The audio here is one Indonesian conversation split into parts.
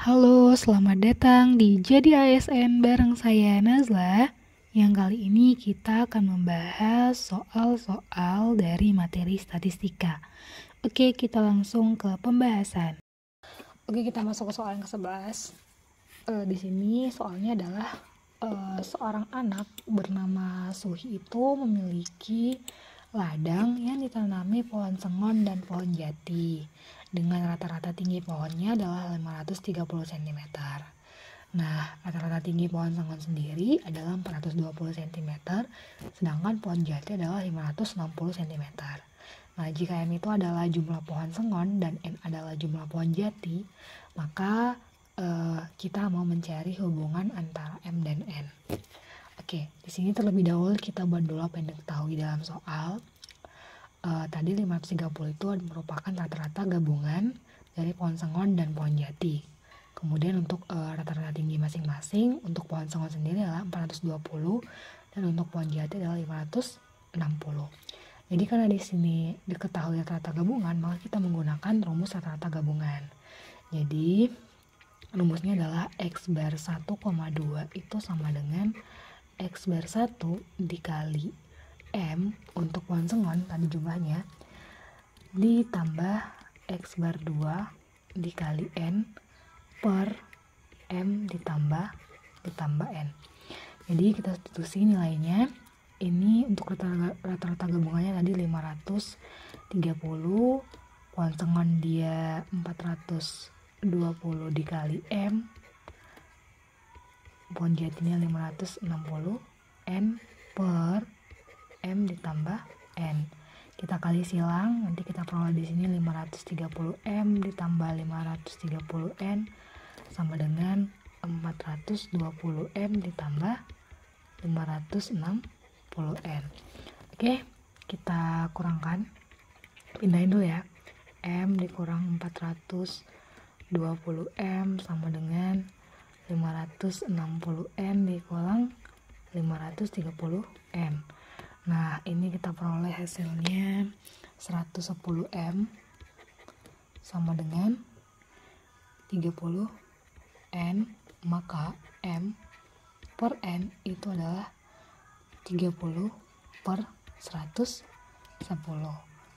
Halo, selamat datang di Jadi ASN bareng saya Nazla. Yang kali ini kita akan membahas soal-soal dari materi statistika. Oke, kita langsung ke pembahasan. Oke, kita masuk ke soal yang ke-11. Di sini soalnya adalah seorang anak bernama Suhi itu memiliki ladang yang ditanami pohon sengon dan pohon jati dengan rata-rata tinggi pohonnya adalah 530 cm. Nah, rata-rata tinggi pohon sengon sendiri adalah 420 cm, sedangkan pohon jati adalah 560 cm. Nah, jika M itu adalah jumlah pohon sengon dan N adalah jumlah pohon jati, maka kita mau mencari hubungan antara M dan N. Oke, di sini terlebih dahulu kita buat dulu apa yang diketahui dalam soal. Tadi 530 itu merupakan rata-rata gabungan dari pohon sengon dan pohon jati. Kemudian untuk rata-rata tinggi masing-masing, untuk pohon sengon sendiri adalah 420 dan untuk pohon jati adalah 560. Jadi karena di sini diketahui rata-rata gabungan, maka kita menggunakan rumus rata-rata gabungan. Jadi rumusnya adalah X bar 1,2 itu sama dengan X bar 1 dikali M untuk pohon sengon tadi jumlahnya ditambah X bar 2 dikali N per M ditambah N. Jadi kita substitusi nilainya. Ini untuk rata-rata gabungannya tadi 530, pohon sengon dia 420 dikali M, pohon jatinya 560, N per M ditambah N. Kita kali silang, nanti kita peroleh di sini 530 M ditambah 530 N sama dengan 420 M ditambah 560 N. Oke, kita kurangkan. Pindahin dulu ya. M dikurang 420 M sama dengan 560 N dikurang 530 M. Nah, ini kita peroleh hasilnya 110 M sama dengan 30 N, maka M per N itu adalah 30 per 110.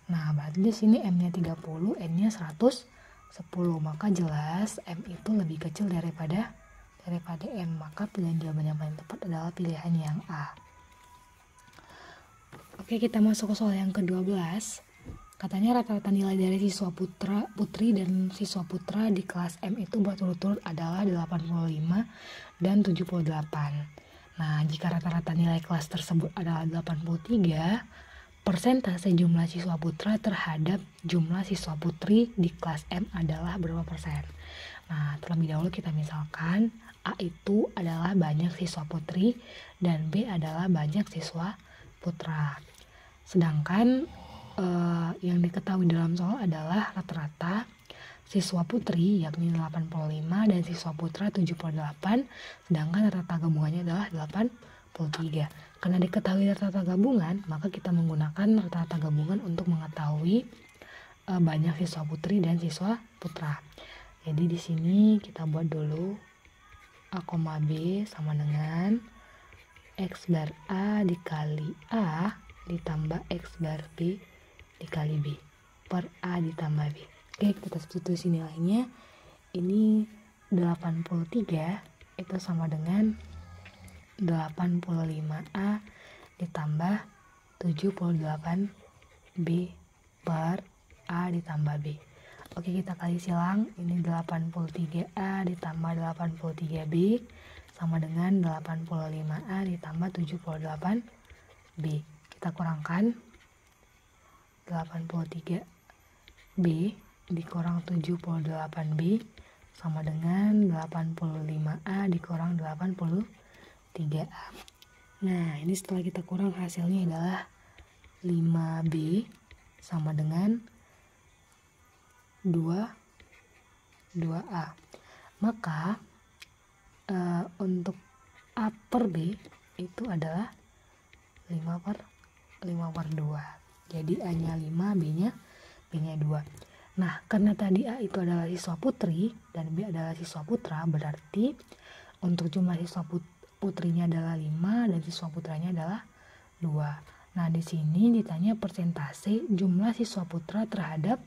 Nah, berarti di sini M-nya 30, N-nya 110, maka jelas M itu lebih kecil daripada N, maka pilihan jawaban yang paling tepat adalah pilihan yang A. Oke, kita masuk ke soal yang ke-12. Katanya rata-rata nilai dari siswa putri dan siswa putra di kelas M itu berturut-turut adalah 85 dan 78. Nah, jika rata-rata nilai kelas tersebut adalah 83, persentase jumlah siswa putra terhadap jumlah siswa putri di kelas M adalah berapa persen? Nah, terlebih dahulu kita misalkan A itu adalah banyak siswa putri dan B adalah banyak siswa putra. Sedangkan yang diketahui dalam soal adalah rata-rata siswa putri yakni 85 dan siswa putra 78, sedangkan rata-rata gabungannya adalah 83. Karena diketahui rata-rata gabungan, maka kita menggunakan rata-rata gabungan untuk mengetahui banyak siswa putri dan siswa putra. Jadi di sini kita buat dulu A, B sama dengan X bar A dikali A ditambah X bar B dikali B per A ditambah B. Oke, kita substitusi nilainya. Ini 83 itu sama dengan 85A ditambah 78B per A ditambah B. Oke, kita kali silang. Ini 83A ditambah 83B sama dengan 85A ditambah 78B. Kita kurangkan. 83B dikurang 78B sama dengan 85A dikurang 83A. Nah, ini setelah kita kurang hasilnya adalah 5B sama dengan 2A. Maka untuk A per B itu adalah 5 per 2. Jadi A-nya 5, B-nya 2. Nah, karena tadi A itu adalah siswa putri dan B adalah siswa putra, berarti untuk jumlah siswa putrinya adalah 5 dan siswa putranya adalah 2. Nah, di sini ditanya persentase jumlah siswa putra terhadap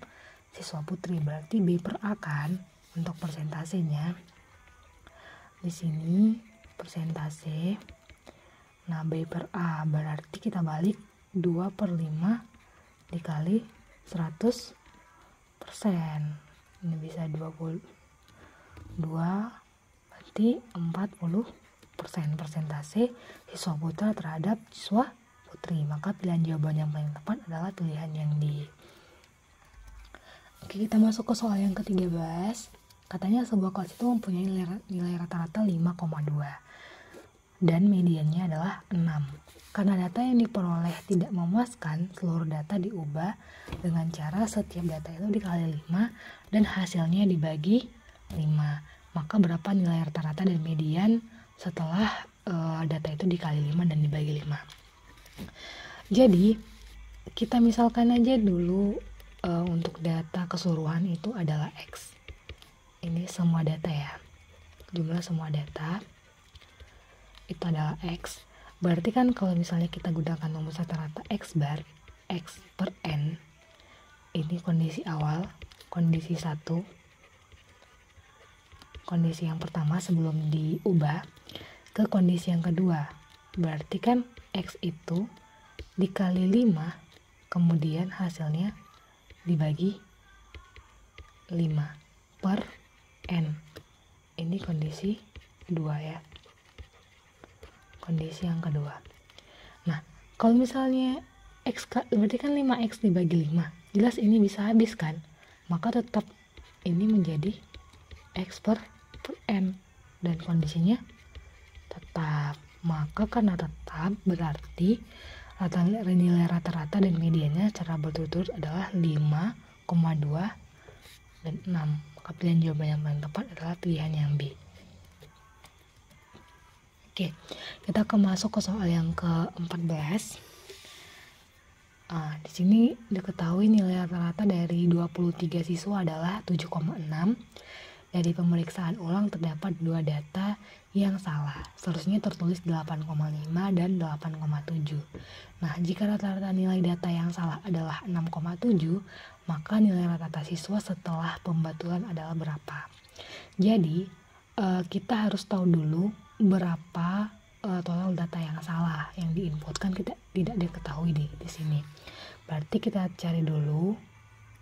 siswa putri, berarti B per A kan untuk persentasenya. Di sini persentase. Nah, B per A berarti kita balik 2 per 5 dikali 100%. Ini bisa 22 berarti 40% persentase siswa putra terhadap siswa putri. Maka pilihan jawaban yang paling tepat adalah pilihan yang D. Oke, kita masuk ke soal yang ke-13. Katanya sebuah kelas itu mempunyai nilai rata-rata 5,2 dan mediannya adalah 6. Karena data yang diperoleh tidak memuaskan, seluruh data diubah dengan cara setiap data itu dikali 5 dan hasilnya dibagi 5. Maka berapa nilai rata-rata dan median setelah data itu dikali 5 dan dibagi 5. Jadi kita misalkan aja dulu untuk data keseluruhan itu adalah X. Ini semua data ya, jumlah semua data itu adalah X. Berarti kan kalau misalnya kita gunakan rumus rata-rata X bar, X per N, ini kondisi awal, kondisi 1, kondisi yang pertama sebelum diubah ke kondisi yang kedua. Berarti kan X itu dikali 5, kemudian hasilnya dibagi 5 per N. Ini kondisi 2 ya. Kondisi yang kedua. Nah, kalau misalnya X berarti kan 5X dibagi 5. Jelas ini bisa habis kan? Maka tetap ini menjadi X per N. Dan kondisinya tetap. Maka karena tetap berarti nilai rata-rata dan mediannya secara berturut-turut adalah 5,2 dan 6. Maka pilihan jawaban yang paling tepat adalah pilihan yang B. Oke, kita akan masuk ke soal yang ke-14. Di sini diketahui nilai rata-rata dari 23 siswa adalah 7,6. Dari pemeriksaan ulang terdapat 2 data yang salah. Seharusnya tertulis 8,5 dan 8,7. Nah, jika rata-rata nilai data yang salah adalah 6,7, maka nilai rata-rata siswa setelah pembatulan adalah berapa? Jadi, kita harus tahu dulu berapa total data yang salah yang diinputkan, kita tidak diketahui di sini. Berarti kita cari dulu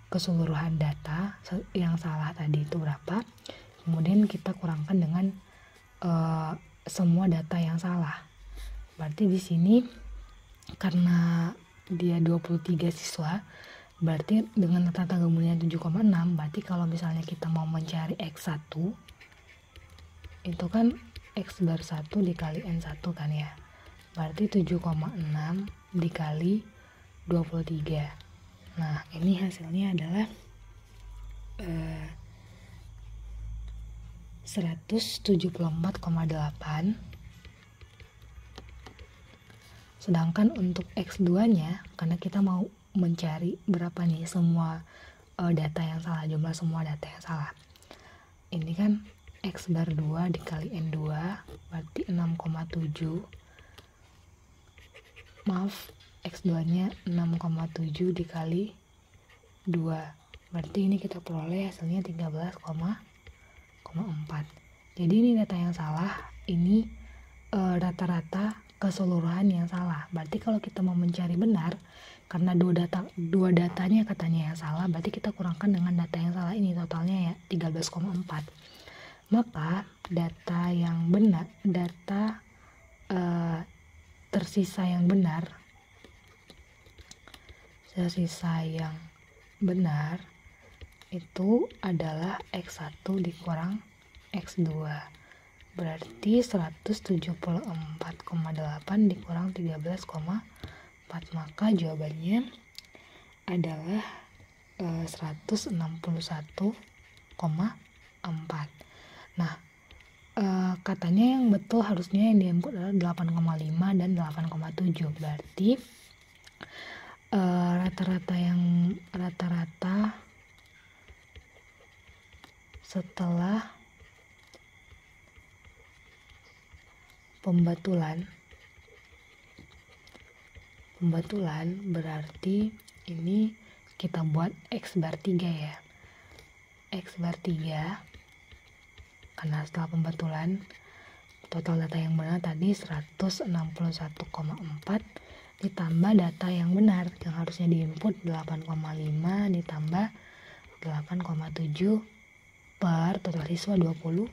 keseluruhan data yang salah tadi itu berapa, kemudian kita kurangkan dengan semua data yang salah. Berarti di sini karena dia 23 siswa, berarti dengan rata-rata gabungannya 7,6, berarti kalau misalnya kita mau mencari X1 itu kan X bar 1 dikali N1 kan ya, berarti 7,6 dikali 23. Nah, ini hasilnya adalah 174,8. Sedangkan untuk X2 nya, karena kita mau mencari berapa nih semua data yang salah, jumlah semua data yang salah, ini kan X bar 2 dikali N2 berarti 6,7. Maaf, X2 nya 6,7 dikali 2, berarti ini kita peroleh hasilnya 13,4. Jadi ini data yang salah, ini rata-rata keseluruhan yang salah. Berarti kalau kita mau mencari benar, karena dua datanya katanya yang salah, berarti kita kurangkan dengan data yang salah ini, totalnya ya 13,4. Maka data yang benar, data tersisa yang benar itu adalah X1 dikurang X2, berarti 174,8 dikurang 13,4, maka jawabannya adalah 161,4. Nah, katanya yang betul harusnya yang diinput adalah 8,5 dan 8,7. Berarti rata-rata setelah pembatulan berarti ini kita buat X bar 3 ya. X bar 3 karena setelah pembatulan total data yang benar tadi 161,4 ditambah data yang benar yang harusnya diinput 8,5 ditambah 8,7 per total siswa 23.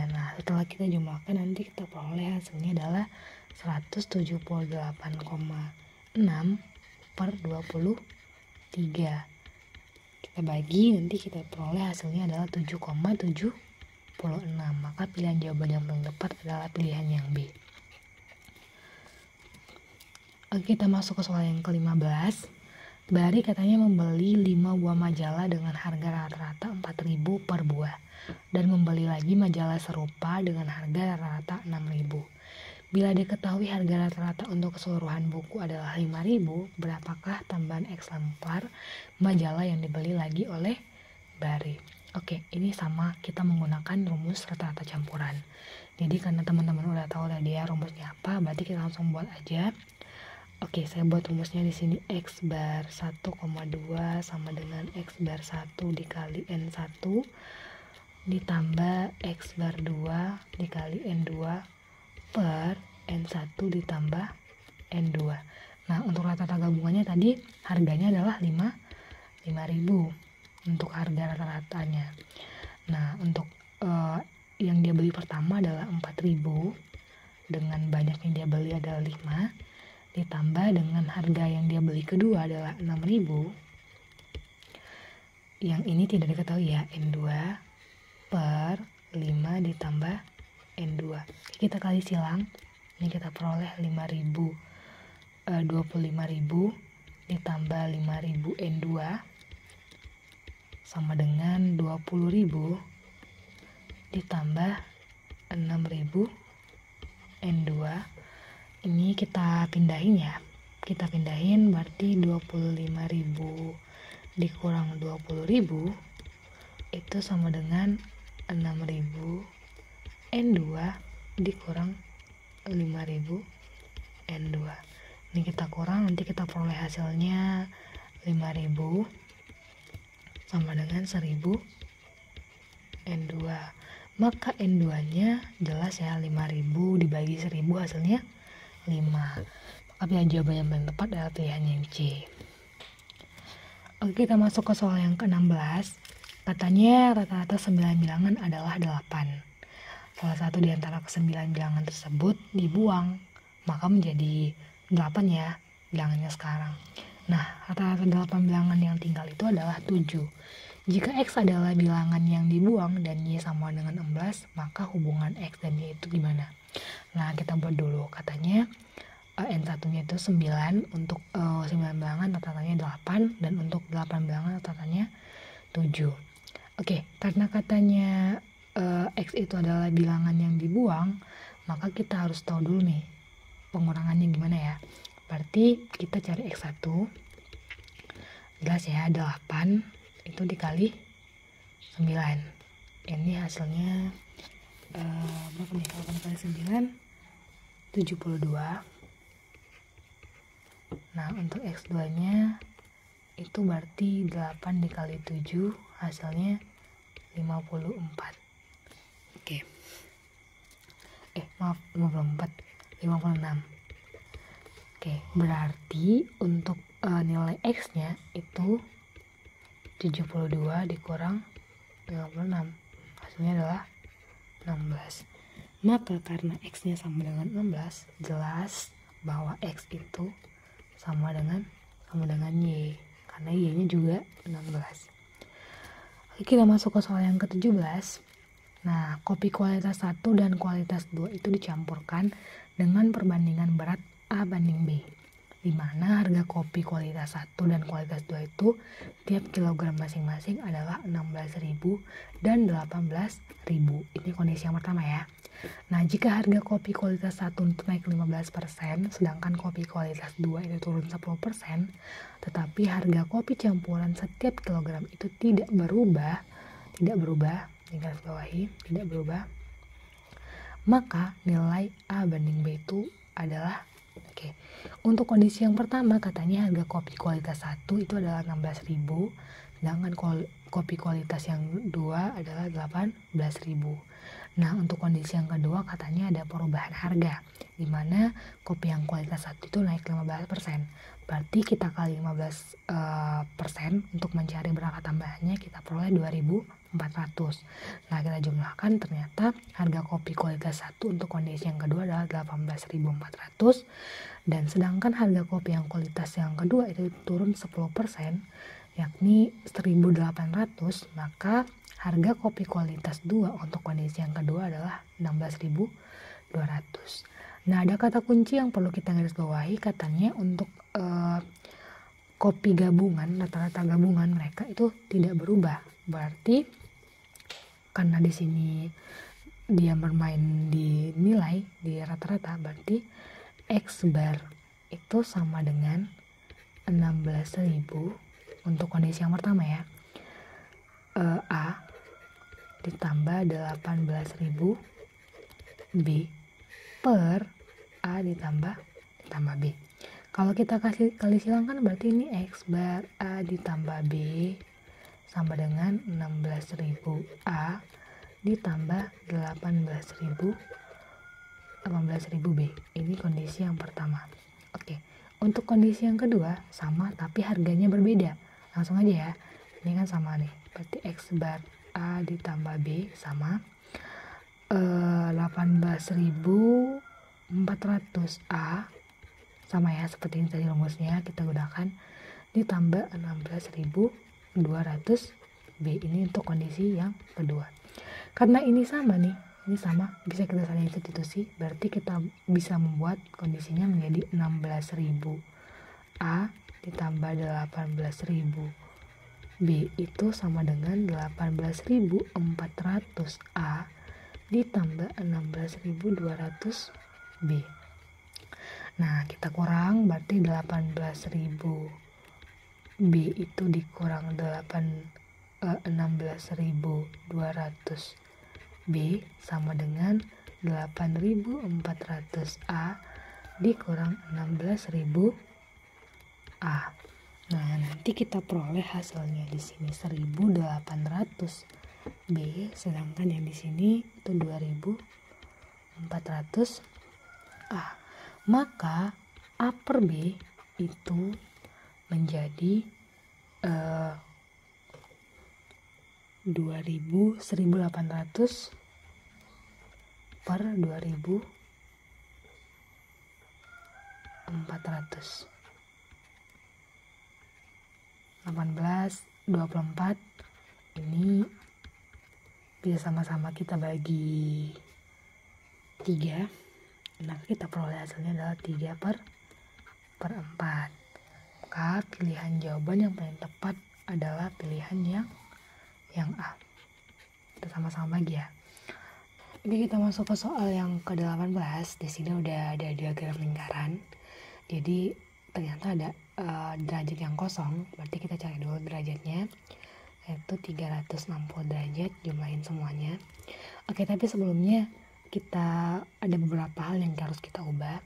Nah, setelah kita jumlahkan nanti kita peroleh hasilnya adalah 178,6 per 23. Kita bagi, nanti kita peroleh hasilnya adalah 7,76. Maka pilihan jawaban yang paling tepat adalah pilihan yang B. Oke, kita masuk ke soal yang ke-15. Bari katanya membeli 5 buah majalah dengan harga rata-rata 4.000 per buah dan membeli lagi majalah serupa dengan harga rata-rata 6.000. Bila diketahui harga rata-rata untuk keseluruhan buku adalah 5.000, berapakah tambahan eksemplar majalah yang dibeli lagi oleh Bari? Oke, ini sama, kita menggunakan rumus rata-rata campuran. Jadi karena teman-teman udah tahu tadi ya rumusnya apa, berarti kita langsung buat aja. Oke, saya buat rumusnya di sini X bar 1,2 sama dengan X bar 1 dikali N1 ditambah X bar 2 dikali N2 per N1 ditambah N2. Nah, untuk rata-rata gabungannya tadi harganya adalah 5.000 untuk harga rata-ratanya. Nah, untuk yang dia beli pertama adalah 4.000 dengan banyak yang dia beli adalah 5 ditambah dengan harga yang dia beli kedua adalah 6.000. Yang ini tidak diketahui ya, N2 per 5 ditambah N2. Kita kali silang, ini kita peroleh 25.000 ditambah 5.000 N2 sama dengan 20.000 ditambah 6.000 N2. Ini kita pindahin ya. Kita pindahin berarti 25.000 dikurang 20.000 itu sama dengan 6.000 N2 dikurang 5.000 N2. Ini kita kurang, nanti kita peroleh hasilnya 5.000 sama dengan 1.000 N2. Maka N2 nya jelas ya, 5.000 dibagi 1.000 hasilnya 5. Maka pilihan jawaban yang paling tepat adalah pilihan yang C. Oke, kita masuk ke soal yang ke-16. Katanya rata-rata 9 bilangan adalah 8. Salah satu di antara ke-9 bilangan tersebut dibuang, maka menjadi 8 ya bilangannya sekarang. Nah, rata-rata 8 bilangan yang tinggal itu adalah 7. Jika X adalah bilangan yang dibuang dan Y sama dengan 16, maka hubungan X dan Y itu gimana? Nah, kita buat dulu. Katanya N1-nya itu 9, untuk 9 bilangan rata-ratanya 8, dan untuk 8 bilangan rata-ratanya 7. Oke, karena katanya X itu adalah bilangan yang dibuang, maka kita harus tahu dulu nih pengurangannya gimana ya. Berarti kita cari X1, jelas ya 8 itu dikali 9. Ini hasilnya berapa nih? 8 kali 9 72. Nah, untuk X2 nya itu berarti 8 dikali 7 hasilnya 54. Oke. Maaf, 54, 56. Oke, berarti untuk nilai X nya itu 72 dikurang 56, hasilnya adalah 16. Maka karena X nya sama dengan 16, jelas bahwa X itu sama dengan Y, karena Y nya juga 16. Oke, kita masuk ke soal yang ke-17. Nah, kopi kualitas 1 dan kualitas 2 itu dicampurkan dengan perbandingan berat A banding B, di mana harga kopi kualitas 1 dan kualitas 2 itu tiap kilogram masing-masing adalah 16.000 dan 18.000. Ini kondisi yang pertama ya. Nah, jika harga kopi kualitas 1 itu naik 15%, sedangkan kopi kualitas 2 itu turun 10%, tetapi harga kopi campuran setiap kilogram itu tidak berubah, tidak berubah, ini garis bawahi, tidak berubah, maka nilai A banding B itu adalah untuk kondisi yang pertama katanya harga kopi kualitas 1 itu adalah 16.000, sedangkan kopi kualitas yang kedua adalah 18.000. Nah, untuk kondisi yang kedua katanya ada perubahan harga, di mana kopi yang kualitas 1 itu naik 15%. Berarti kita kali 15% untuk mencari berapa tambahannya, kita peroleh 2.400. Nah, kita jumlahkan, ternyata harga kopi kualitas 1 untuk kondisi yang kedua adalah 18.400, dan sedangkan harga kopi yang kualitas yang kedua itu turun 10%, yakni 1.800, maka harga kopi kualitas 2 untuk kondisi yang kedua adalah 16.200. Nah, ada kata kunci yang perlu kita garis bawahi, katanya untuk kopi gabungan, rata-rata gabungan mereka itu tidak berubah. Berarti karena di sini dia bermain di nilai, di rata-rata, berarti X bar itu sama dengan 16.000 untuk kondisi yang pertama ya, A ditambah 18.000 B per A ditambah B. Kalau kita kali silangkan, berarti ini X bar A ditambah B sama dengan 16.000 A ditambah 18.000 B. Ini kondisi yang pertama. Oke, untuk kondisi yang kedua sama tapi harganya berbeda. Langsung aja ya, ini kan sama nih, berarti X bar A ditambah B sama 18.400 A, sama ya seperti ini tadi rumusnya kita gunakan, ditambah 16.200 B. Ini untuk kondisi yang kedua. Karena ini sama nih, ini sama, bisa kita saling substitusi, berarti kita bisa membuat kondisinya menjadi 16.000 A ditambah 18.000 B itu sama dengan 18.400 A ditambah 16.200 B. Nah, kita kurang, berarti 18.000 B itu dikurang 16.200 B sama dengan 8.400 A dikurang 16.000 A. Nah, nanti kita peroleh hasilnya di sini 1.800 B, sedangkan yang di sini itu 2.400 A. Maka A per B itu menjadi 1.800 per 2.400. 18, 24 ini bisa sama-sama kita bagi 3. Nah, kita peroleh hasilnya adalah 3 per 4. Maka pilihan jawaban yang paling tepat adalah pilihan yang A. Kita sama-sama bagi ya. Oke, kita masuk ke soal yang ke-18. Di sini udah ada diagram lingkaran. Jadi ternyata ada derajat yang kosong, berarti kita cari dulu derajatnya, yaitu 360 derajat, jumlahin semuanya. Oke, tapi sebelumnya kita ada beberapa hal yang harus kita ubah.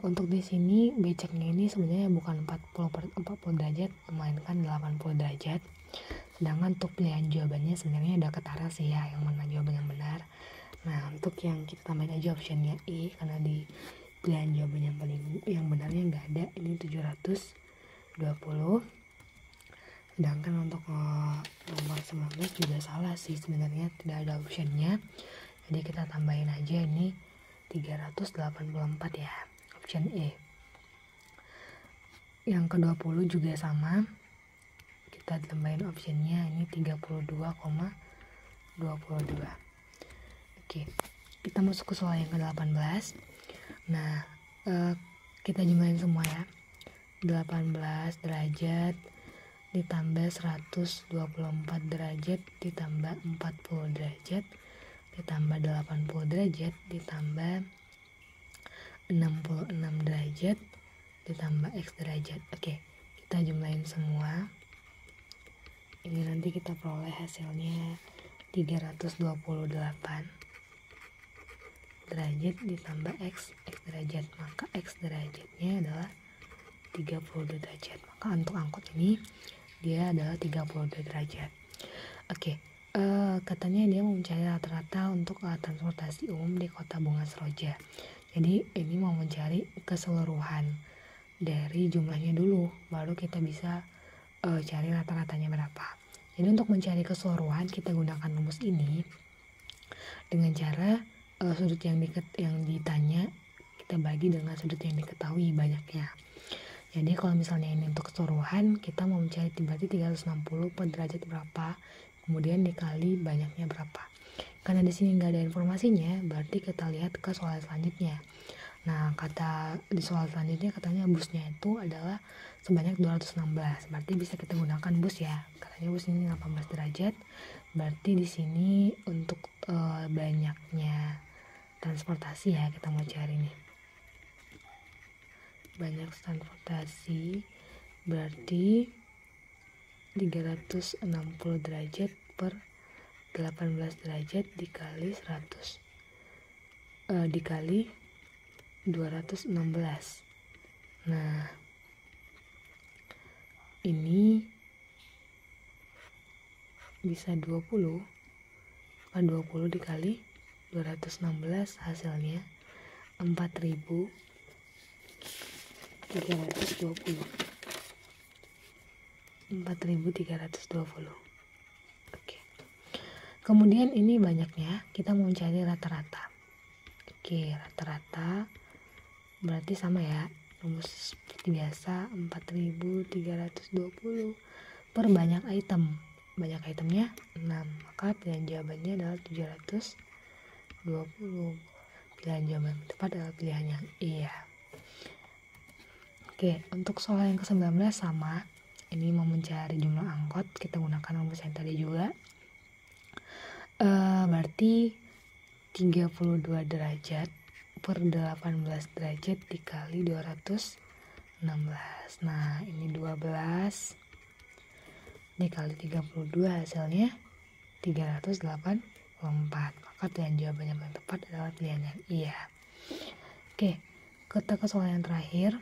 Untuk di sini beceknya ini sebenarnya bukan 40 derajat, melainkan 80 derajat. Sedangkan untuk pilihan jawabannya sebenarnya udah ketara sih ya, yang mana jawaban yang benar. Nah, untuk yang kita tambahin aja optionnya E, karena di pilihan jawaban yang benarnya nggak ada, ini 720. Sedangkan untuk nomor 19 juga salah sih, sebenarnya tidak ada optionnya, jadi kita tambahin aja ini 384 ya, option E. Yang ke-20 juga sama, kita tambahin optionnya ini 32,22. Oke, kita masuk ke soal yang ke-18. Nah, kita jumlahin semua ya. 18 derajat ditambah 124 derajat ditambah 40 derajat ditambah 80 derajat ditambah 66 derajat ditambah X derajat. Oke, kita jumlahin semua. Ini nanti kita peroleh hasilnya 328 derajat ditambah X derajat, maka X derajatnya adalah 32 derajat. Maka untuk angkot ini dia adalah 32 derajat. Oke, katanya dia mau mencari rata-rata untuk alat transportasi umum di Kota Bunga Seroja. Jadi ini mau mencari keseluruhan dari jumlahnya dulu, baru kita bisa cari rata-ratanya berapa. Jadi untuk mencari keseluruhan kita gunakan rumus ini dengan cara sudut yang ditanya kita bagi dengan sudut yang diketahui banyaknya. Jadi kalau misalnya ini untuk keseluruhan, kita mau mencari berarti 360 per derajat berapa, kemudian dikali banyaknya berapa. Karena di sini nggak ada informasinya, berarti kita lihat ke soal selanjutnya. Nah, kata di soal selanjutnya katanya busnya itu adalah sebanyak 216. Berarti bisa kita gunakan bus ya. Katanya bus ini 18 derajat. Berarti di sini untuk banyaknya transportasi ya, kita mau cari nih. Banyak transportasi berarti 360 derajat per 18 derajat dikali 100 dikali 216. Nah, ini bisa 20 dikali 216 hasilnya 4320. Oke. Kemudian ini banyaknya, kita mau mencari rata-rata. Oke, rata-rata berarti sama ya, rumus seperti biasa 4320 per banyak item. Banyak itemnya 6, maka pilihan jawabannya adalah 720. Pilihan jawaban yang tepat adalah pilihan yang iya. Oke, untuk soal yang ke-19 sama. Ini mau mencari jumlah angkot, kita gunakan rumus yang tadi juga. Berarti 32 derajat per 18 derajat dikali 216. Nah, ini 12 dikali 32 hasilnya 384. Maka pilihan jawaban yang paling tepat adalah pilihan yang iya. Oke, kita ke soal yang terakhir.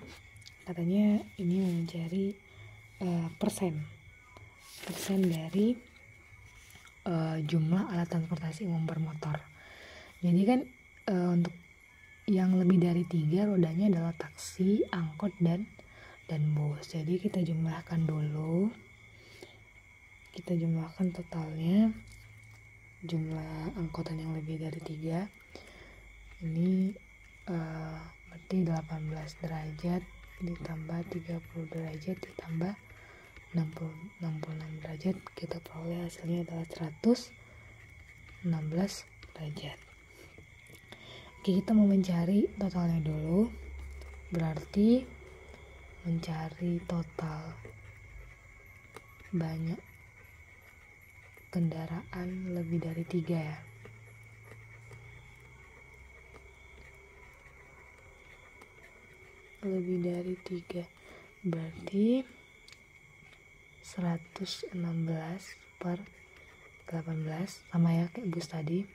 Katanya ini mau mencari persen dari jumlah alat transportasi umum bermotor. Jadi kan untuk yang lebih dari 3 rodanya adalah taksi, angkot, dan bus. Jadi kita jumlahkan dulu. Kita jumlahkan totalnya. Jumlah angkotan yang lebih dari 3 ini berarti 18 derajat ditambah 30 derajat ditambah 66 derajat, kita peroleh hasilnya adalah 116 derajat. Oke, kita mau mencari totalnya dulu, berarti mencari total banyak kendaraan lebih dari 3 ya. Lebih dari 3 berarti 116 per 18 sama ya kayak bus tadi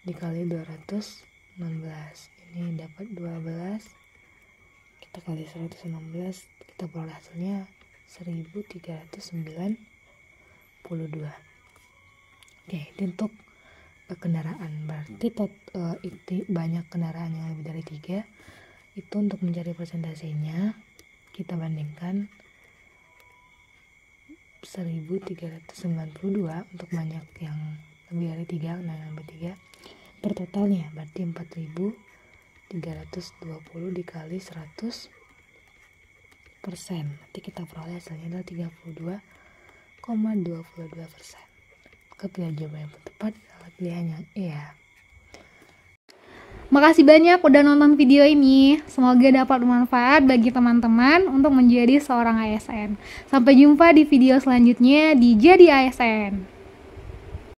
dikali 216. Ini dapat 12, kita kali 116, kita peroleh hasilnya 1392. Oke, itu untuk kendaraan. Berarti banyak kendaraan yang lebih dari 3. Itu untuk mencari persentasenya kita bandingkan 1392 untuk banyak yang lebih dari 3, nah yang lebih 3 per totalnya berarti 4320 dikali 100%. Nanti kita peroleh hasilnya adalah 32,22%. Maka pilihan jawaban yang tepat adalah pilihan yang iya. Makasih banyak udah nonton video ini. Semoga dapat bermanfaat bagi teman-teman untuk menjadi seorang ASN. Sampai jumpa di video selanjutnya di Jadi ASN.